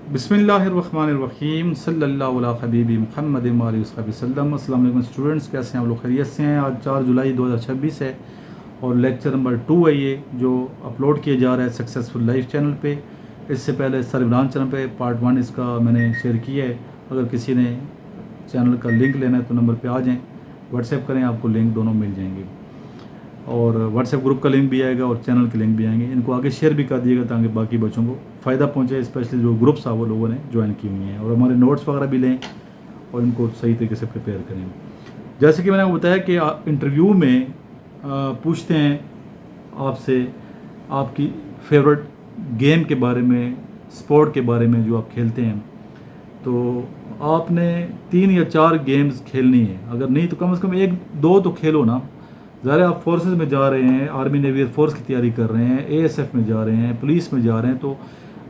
बिस्मिल्लाहिर्रहमानिर्रहीम सल्लल्लाहु अला हबीबी मुहम्मद वसल्लम। अस्सलाम वालेकुम स्टूडेंट्स, कैसे हैं आप लोग? खैरियत से हैं? आज 4 जुलाई 2026 है और लेक्चर नंबर 2 है ये, जो अपलोड किया जा रहा है सक्सेसफुल लाइफ चैनल पे। इससे पहले सर इमरान चैनल पे पार्ट 1 इसका मैंने शेयर किया है। अगर किसी ने चैनल का लिंक लेना है तो नंबर पे आ जाएं, व्हाट्सएप करें, आपको लिंक दोनों मिल जाएंगे। और व्हाट्सएप ग्रुप का लिंक भी आएगा और चैनल के लिंक भी आएंगे। इनको आगे शेयर भी कर दिएगा ताकि बाकी बच्चों को फ़ायदा पहुंचे, स्पेशली जो ग्रुप्स वो लोगों ने ज्वाइन की हुई हैं। और हमारे नोट्स वगैरह भी लें और इनको सही तरीके से प्रिपेयर करें। जैसे कि मैंने आपको बताया कि इंटरव्यू में पूछते हैं आपसे आपकी फेवरेट गेम के बारे में, स्पोर्ट के बारे में जो आप खेलते हैं। तो आपने 3 या 4 गेम्स खेलनी है, अगर नहीं तो कम से कम 1-2 तो खेलो ना। ज़ाहिर आप फोर्सेस में जा रहे हैं, आर्मी नेवी एयर फोर्स की तैयारी कर रहे हैं, एएसएफ में जा रहे हैं, पुलिस में जा रहे हैं, तो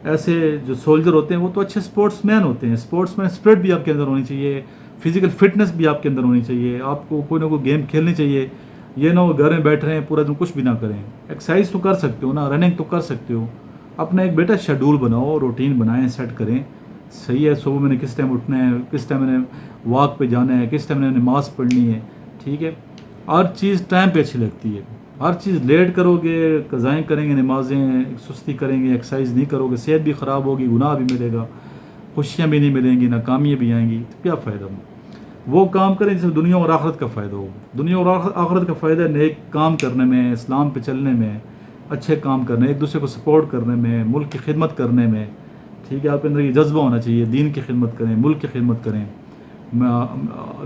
ऐसे जो सोल्जर होते हैं वो तो अच्छे स्पोर्ट्समैन होते हैं। स्पोर्ट्समैन स्पिरिट भी आपके अंदर होनी चाहिए, फिजिकल फिटनेस भी आपके अंदर होनी चाहिए। आपको कोई ना कोई गेम खेलनी चाहिए। ये ना वो घर में बैठ रहे हैं पूरा दिन कुछ भी ना करें। एक्सरसाइज तो कर सकते हो ना, रनिंग तो कर सकते हो। अपना एक बेटा शेड्यूल बनाओ, रूटीन बनाएं, सेट करें। सही है, सुबह मैंने किस टाइम उठना है, किस टाइम मैंने वॉक पे जाना है, किस टाइम मैंने नमाज़ पढ़नी है। ठीक है, हर चीज़ टाइम पे अच्छी लगती है। हर चीज़ लेट करोगे, कज़ाएँ करेंगे, नमाजें सुस्ती करेंगे, एक्सरसाइज नहीं करोगे, सेहत भी ख़राब होगी, गुनाह भी मिलेगा, खुशियाँ भी नहीं मिलेंगी, नाकामियाँ भी आएंगी, तो क्या फ़ायदा। वो काम करें जिससे दुनिया और आखिरत का फ़ायदा हो। दुनिया और आखिरत का फ़ायदा नेक काम करने में, इस्लाम पे चलने में, अच्छे काम करने, एक दूसरे को सपोर्ट करने में, मुल्क की खिदमत करने में। ठीक है, आपके अंदर ये जज्बा होना चाहिए, दीन की खिदमत करें, मुल्क की खिदमत करें,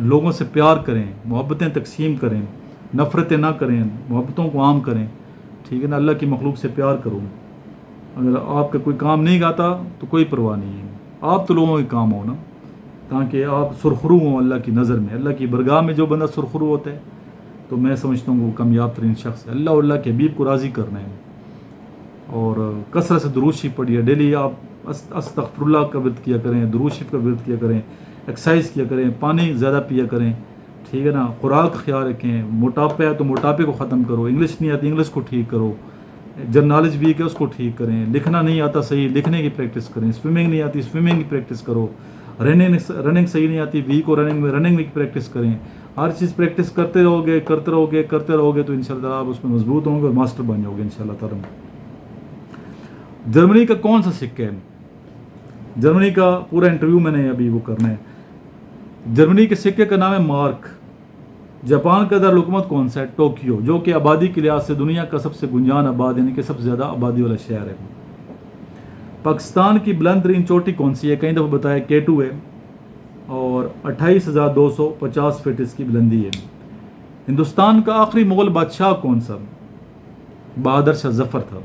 लोगों से प्यार करें, मोहब्बतें तकसीम करें, नफ़रतें ना करें, मोहब्बतों को आम करें। ठीक है ना, अल्लाह की मखलूक से प्यार करो। अगर आपका कोई काम नहीं गाता तो कोई परवाह नहीं है, आप तो लोगों के काम हो ना, ताकि आप सुरखरू हों अल्लाह की नज़र में। अल्लाह की बरगाह में जो बंदा सुरखरू होता है तो मैं समझता हूँ वो कामयाब तरीन शख्स है। अल्लाह और अल्लाह के हबीब को राज़ी करना है और कसरत से दुरूद शरीफ पढ़िए। डेली आप अस्तगफिरुल्लाह का विर्द किया करें, दुरूद शरीफ का विर्द किया करें, एक्सरसाइज किया करें, पानी ज़्यादा पिया करें। ठीक है ना, खुराक का ख्याल रखें। मोटापा है तो मोटापे को ख़त्म करो। इंग्लिश नहीं आती, इंग्लिश को ठीक करो। जब नॉलेज वीक है उसको ठीक करें। लिखना नहीं आता सही, लिखने की प्रैक्टिस करें। स्विमिंग नहीं आती, स्विमिंग की प्रैक्टिस करो। रनिंग सही नहीं आती, वीक और रनिंग में रनिंग की प्रैक्टिस करें। हर चीज़ प्रैक्टिस करते रहोगे तो इंशाल्लाह आप उसमें मजबूत होंगे और मास्टर बन जाओगे इंशाल्लाह ताला। जर्मनी का कौन सा सिक्का है? जर्मनी का पूरा इंटरव्यू मैंने अभी वो करना है। जर्मनी के सिक्के का नाम है मार्क। जापान का दारुल कौन सा है? टोक्यो, जो कि आबादी के लिहाज से दुनिया का सबसे गुंजान आबाद यानी कि सबसे ज़्यादा आबादी वाला शहर है। पाकिस्तान की बुलंद तरीन चोटी कौन सी है? कई दफ़ा बताया K2 है और 28,250 फीट इसकी बुलंदी है। हिंदुस्तान का आखिरी मुग़ल बादशाह कौन सा? बहादुर शाह ज़फ़र था,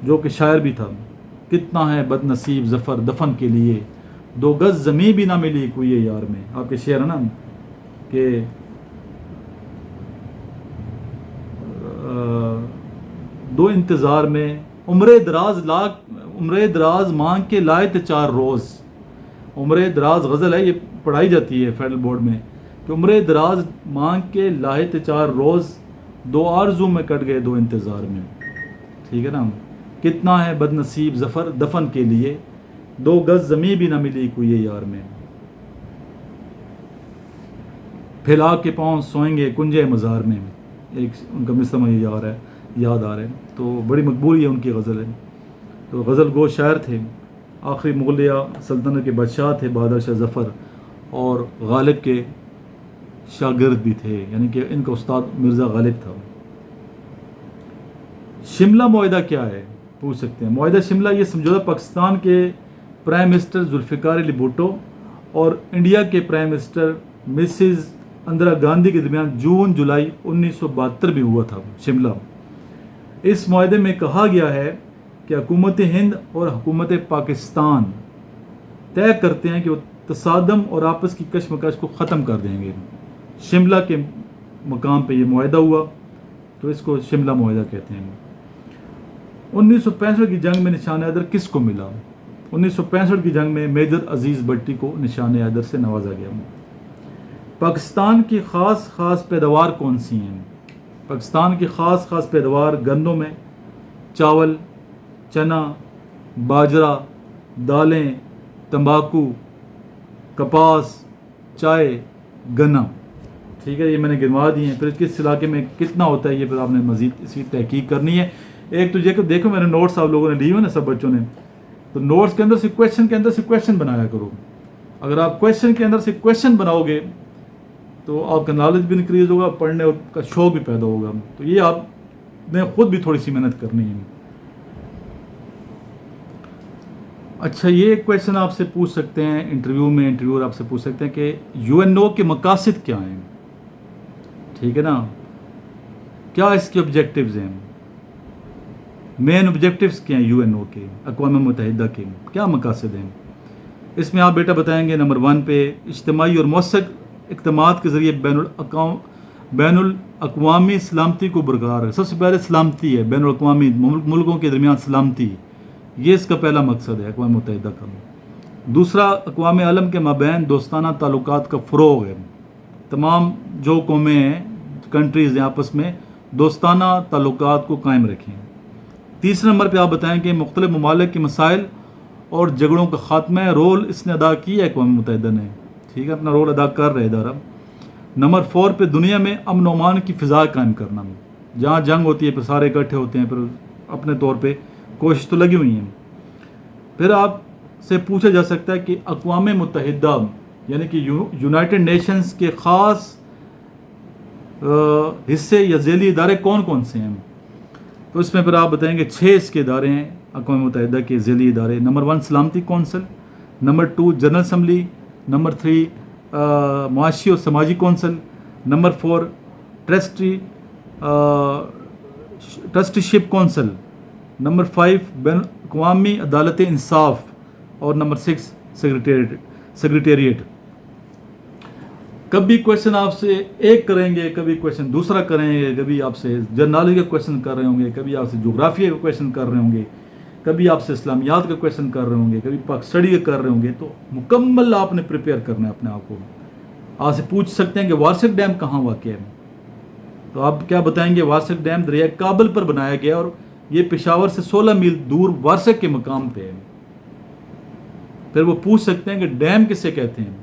जो कि शायर भी था। कितना है बदनसीब ज़फ़र दफन के लिए, 2 गज़ ज़मीं भी ना मिली कोई यार में। आपके शेर है ना कि दो इंतज़ार में उम्रे दराज मांग के लाए थे 4 रोज़। उम्रे दराज गज़ल है, ये पढ़ाई जाती है फेडरल बोर्ड में कि उम्रे दराज मांग के लाए थे 4 रोज़, 2 आरज़ू में कट गए 2 इंतज़ार में। ठीक है ना, कितना है बदनसीब ज़फ़र दफन के लिए, 2 गज़ ज़मीं भी ना मिली कोई यार में। फैला के पाँव सोएंगे कुंजे मज़ार में, एक उनका मिसरा याद आ रहा है। तो बड़ी मकबूल ये उनकी गज़ल है। तो गज़ल गो शायर थे, आखिरी मुग़लिया सल्तनत के बादशाह थे बहादुर शाह ज़फ़र, और गालिब के शागिर्द भी थे, यानी कि इनका उस्ताद मिर्ज़ा गालिब था। शिमला मुआहिदा क्या है पूछ सकते हैं। मुआहिदा शिमला ये समझौता पाकिस्तान के प्राइम मिनिस्टर जुल्फ़िकार अली भुट्टो और इंडिया के prime minister Mrs Indira Gandhi के दरमियान जून जुलाई 1972 में हुआ था शिमला। इस मुआहिदे में कहा गया है कि हुकूमत हिंद और हुकूमत पाकिस्तान तय करते हैं कि वो तसादम और आपस की कशमकश को ख़त्म कर देंगे। शिमला के मकाम पे ये मुआहिदा हुआ, तो इसको शिमला मुआहिदा कहते हैं। 1965 की जंग में निशान हैदर किसको मिला? 1965 की जंग में मेजर अजीज़ भट्टी को निशान हैदर से नवाजा गया। पाकिस्तान की ख़ास पैदावार कौन सी हैं? पाकिस्तान की ख़ास पैदावार गंदों में चावल, चना, बाजरा, दालें, तंबाकू, कपास, चाय, गन्ना। ठीक है, ये मैंने गिनवा दिए हैं। फिर किस इलाके में कितना होता है ये फिर आपने मज़ीद इसकी तहकीक करनी है। एक तो देखो मैंने नोट्स आप लोगों ने लिए हुए ना सब बच्चों ने, तो नोट्स के अंदर से क्वेश्चन के अंदर से क्वेश्चन बनाया करो। अगर आप क्वेश्चन के अंदर से क्वेश्चन बनाओगे तो आपका नॉलेज भी इंक्रीज़ होगा, पढ़ने का शौक भी पैदा होगा। तो ये आपने ख़ुद भी थोड़ी सी मेहनत करनी है। अच्छा, ये क्वेश्चन आपसे पूछ सकते हैं इंटरव्यू में, इंटरव्यूअर आपसे पूछ सकते हैं कि यूएनओ के मकासद क्या हैं। ठीक है ना, क्या इसके ऑब्जेक्टिव्स हैं, मेन ऑब्जेक्टिव्स क्या हैं यूएनओ के, अक़वाम मुत्तहिदा के क्या मकासद हैं। इसमें आप बेटा बताएंगे नंबर 1 पे इज्तिमाई और मौसक इक़दामात के ज़रिए बैनुल अक़वामी सलामती को बरकरार है। सबसे पहले सलामती है, बैनुल अक़वामी मुल्कों के दरमियान सलामती, ये इसका पहला मकसद है अक़वाम मुत्तहिदा का। दूसरा, अक़वाम आलम के माबैन दोस्ताना ताल्लुकात का फ़रोग़ है। तमाम जो कौमें हैं, कंट्रीज़ हैं, आपस में दोस्ताना ताल्लुकात को कायम रखें। तीसरे नंबर पे आप बताएंगे मुख्तलिफ ममालिक के मसाइल और झगड़ों का ख़ात्मा रोल इसने अदा किया है अक़वाम मुत्तहिदा ने। ठीक है, अपना रोल अदा कर रहे इदारा। नंबर 4 पे दुनिया में अमन और अमान की फ़िज़ा कायम करना। जहाँ जंग होती है फिर सारे इकट्ठे होते हैं, फिर अपने तौर पे कोशिश तो लगी हुई हैं। फिर आपसे पूछा जा सकता है कि अक़वाम मुत्तहिदा यानी कि यूनाइटेड नेशंस के ख़ास हिस्से या ज़ैली इदारे कौन कौन से हैं। तो इसमें फिर आप बताएंगे 6 इसके इदारे हैं अक़वाम मुत्तहिदा के ज़ैली इदारे। नंबर 1 सलामती council, number 2 general assembly, number 3 मुआशी और समाजी council, number 4 trusteeship council, number 5 बैन अक़वामी अदालत इंसाफ और नंबर 6 सेक्रेटेरिएट। कभी क्वेश्चन आपसे एक करेंगे, कभी क्वेश्चन दूसरा करेंगे, कभी आपसे जनरल का क्वेश्चन कर रहे होंगे, कभी आपसे जोग्राफिया का क्वेश्चन कर रहे होंगे, कभी आपसे इस्लामियात का क्वेश्चन कर रहे होंगे, कभी पाक स्टडी का कर रहे होंगे। तो मुकम्मल आपने प्रिपेयर करना है अपने आप को। आपसे पूछ सकते हैं कि वारसिक डैम कहाँ वाक़ है, तो आप क्या बताएंगे वारसिक डैम दरिया काबल पर बनाया गया और ये पेशावर से 16 मील दूर वारसिक के मकाम पे है। फिर वो पूछ सकते हैं कि डैम किसे कहते हैं,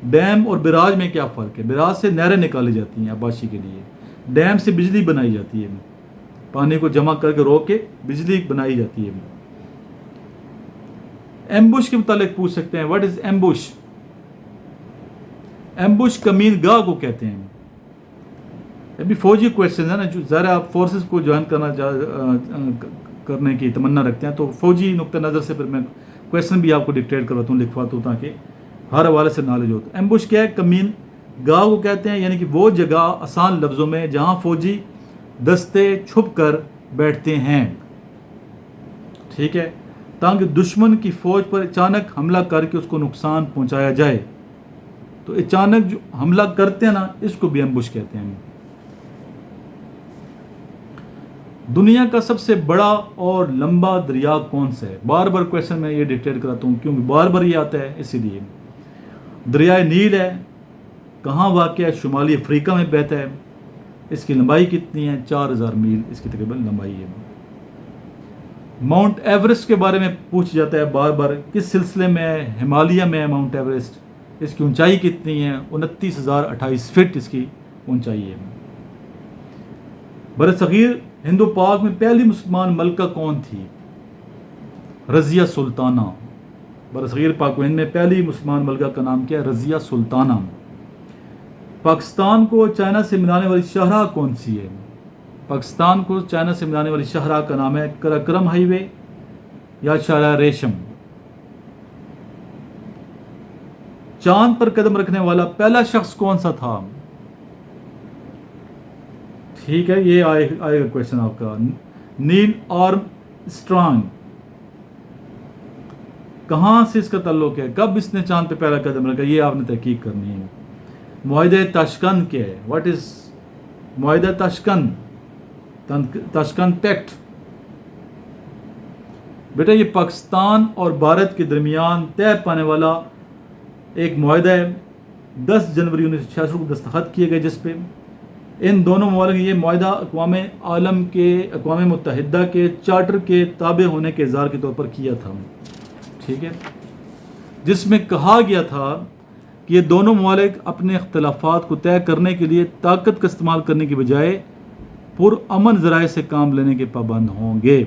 डैम और बिराज में क्या फ़र्क है। बिराज से नहरें निकाली जाती हैं आबाशी के लिए, डैम से बिजली बनाई जाती है, पानी को जमा करके रोक के बिजली बनाई जाती है। एम्बुश के मुतालिक पूछ सकते हैं, व्हाट इज़ एम्बुश। एम्बुश कमीन गाह को कहते हैं। अभी फौजी क्वेश्चन है ना, जो ज़रा आप फोर्सेस को ज्वाइन करने की तमन्ना रखते हैं तो फौजी नुक्ता नज़र से फिर मैं क्वेश्चन भी आपको डिक्टेट करवाता हूँ, लिखवाता हूँ, ताकि हर हवाले से नॉलेज हो। तो एम्बुश क्या है, कमीन गाह को कहते हैं, यानी कि वो जगह आसान लफ्ज़ों में जहाँ फौजी दस्ते छुप कर बैठते हैं। ठीक है, ताकि दुश्मन की फ़ौज पर अचानक हमला करके उसको नुकसान पहुँचाया जाए। तो अचानक जो हमला करते हैं ना, इसको भी एम्बुश कहते हैं। दुनिया का सबसे बड़ा और लंबा दरिया कौन सा है। बार बार क्वेश्चन मैं ये डिक्टेट कराता हूँ क्योंकि बार बार ये आता है, इसीलिए। दरिया नील है, कहाँ वाक़ है, शुमाली अफ्रीका में बहता है। इसकी लंबाई कितनी है, 4000 मील इसकी तकरीबन लंबाई है। माउंट एवरेस्ट के बारे में पूछ जाता है बार बार, किस सिलसिले में है, हिमालय में है माउंट एवरेस्ट। इसकी ऊंचाई कितनी है, 29,028 फीट इसकी ऊंचाई है। बरसग़ीर हिंदू पाक में पहली मुसलमान मलका कौन थी, रज़िया सुल्ताना। बरसग़ीर पाक हिंद में पहली मुसलमान मलका का नाम क्या है, रज़िया सुल्ताना। पाकिस्तान को चाइना से मिलाने वाली शाहराह कौन सी है। पाकिस्तान को चाइना से मिलाने वाली शाहराह का नाम है कराक्रम हाईवे या शाहराह रेशम। चांद पर कदम रखने वाला पहला शख्स कौन सा था। ठीक है, ये आएगा क्वेश्चन आपका। नील आर्मस्ट्रांग, कहाँ से इसका ताल्लुक है, कब इसने चांद पे पहला कदम रखा, ये आपने तहकीक करनी है। मुआहिदा ताशकंद क्या है, व्हाट इज मुआहिदा ताशकंद, ताशकंद पैक्ट। बेटा ये पाकिस्तान और भारत के दरमियान तय पाने वाला एक मुआहिदा है। 10 जनवरी 1966 को दस्तखत किए गए, जिस पे इन दोनों ममालिक ये मुआहिदा अक़वाम आलम के अक़वाम मुत्तहिदा के चार्टर के ताबे होने के इज़हार के तौर पर किया था। ठीक है, جس میں کہا گیا تھا کہ یہ دونوں ممالک اپنے اختلافات کو طے کرنے کے لیے طاقت کا استعمال کرنے کی بجائے پرامن ذرائع سے کام لینے کے پابند ہوں گے۔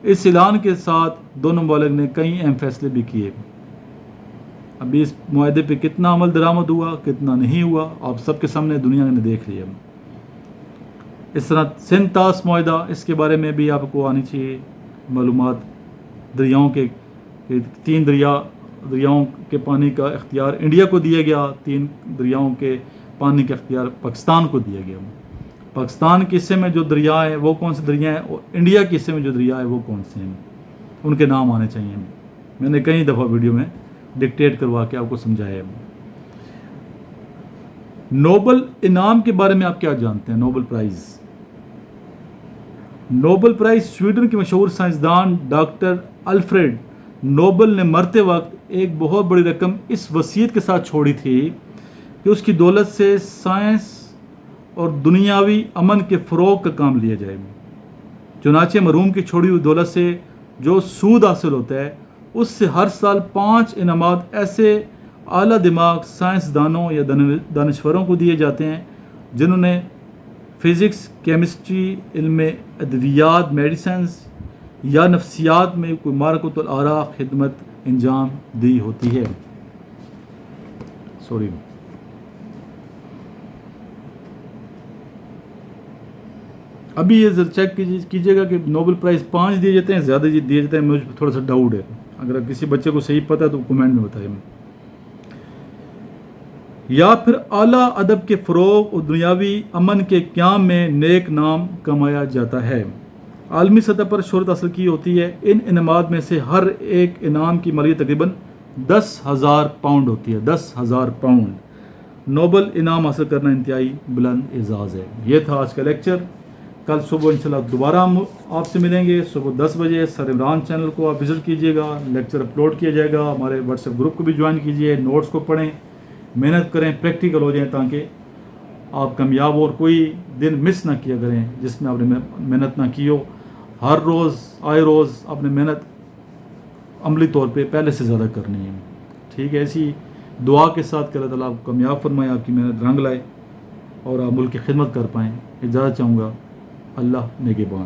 اس اعلان کے ساتھ دونوں ممالک نے کئی اہم فیصلے بھی کیے۔ ابھی اس معاہدے پہ کتنا عمل درآمد ہوا، کتنا نہیں ہوا، آپ سب کے سامنے دنیا نے دیکھ لیا۔ اس طرح سندھ طاس معاہدہ، اس کے بارے میں بھی آپ کو آنی چاہیے معلومات۔ دریاؤں کے 3 دریاؤں کے پانی کا اختیار انڈیا کو دیا گیا، 3 دریاؤں کے پانی کا اختیار پاکستان کو دیا گیا۔ پاکستان کے حصے میں جو دریا ہیں وہ کون سے دریا ہیں، اور انڈیا کے حصے میں جو دریا ہے وہ کون سے ہیں، ان کے نام آنے چاہیے۔ میں نے کئی دفعہ ویڈیو میں ڈکٹیٹ کروا کے آپ کو سمجھایا ہے۔ نوبل انعام کے بارے میں آپ کیا جانتے ہیں؟ نوبل پرائز سویڈن کے مشہور سائنسدان ڈاکٹر الفریڈ نوبل نے مرتے وقت ایک بہت بڑی رقم اس وصیت کے ساتھ چھوڑی تھی کہ اس کی دولت سے سائنس اور دنیاوی امن کے فروغ کا کام لیا جائے۔ چنانچہ مرحوم کی چھوڑی ہوئی دولت سے جو سود حاصل ہوتا ہے اس سے ہر سال 5 انعامات ایسے اعلیٰ دماغ سائنسدانوں یا دانشوروں کو دیے جاتے ہیں جنہوں نے فزکس، کیمسٹری، علم ادویات، میڈیسنز یا نفسیات میں کوئی مارکۃ الآراء خدمت انجام دی ہوتی ہے۔ ابھی یہ چیک کیجیے گا کہ نوبل پرائز 5 دیے جاتے ہیں، زیادہ دیے جاتے ہیں، مجھے تھوڑا سا ڈاؤٹ ہے۔ اگر کسی بچے کو صحیح پتہ ہے تو کمنٹ میں بتائیں۔ یا پھر اعلیٰ ادب کے فروغ اور دنیاوی امن کے قیام میں نیک نام کمایا جاتا ہے۔ عالمی سطح پر شہرت حاصل کی ہوتی ہے۔ ان انعامات میں سے ہر ایک انعام کی مالیت تقریباً 10,000 پاؤنڈ ہوتی ہے۔ 10,000 پاؤنڈ نوبل انعام حاصل کرنا انتہائی بلند اعزاز ہے۔ یہ تھا آج کا لیکچر۔ کل صبح انشاءاللہ دوبارہ ہم آپ سے ملیں گے صبح 10 بجے۔ سر عمران چینل کو آپ وزٹ کیجیے گا، لیکچر اپلوڈ کیا جائے گا۔ ہمارے واٹس ایپ گروپ کو بھی جوائن کیجیے، نوٹس کو پڑھیں، محنت کریں، پریکٹیکل ہو جائیں تاکہ آپ کامیاب ہو، اور کوئی دن مس نہ کیا کریں جس میں آپ نے محنت نہ کی ہو۔ ہر روز آئے روز اپنے محنت عملی طور پہ پہلے سے زیادہ کرنی ہے۔ ٹھیک ہے، ایسی دعا کے ساتھ کہ اللہ تعالیٰ آپ کو کامیاب فرمائے، آپ کی محنت رنگ لائے اور آپ ملک کی خدمت کر پائیں۔ اجازت چاہوں گا، اللہ نگہبان۔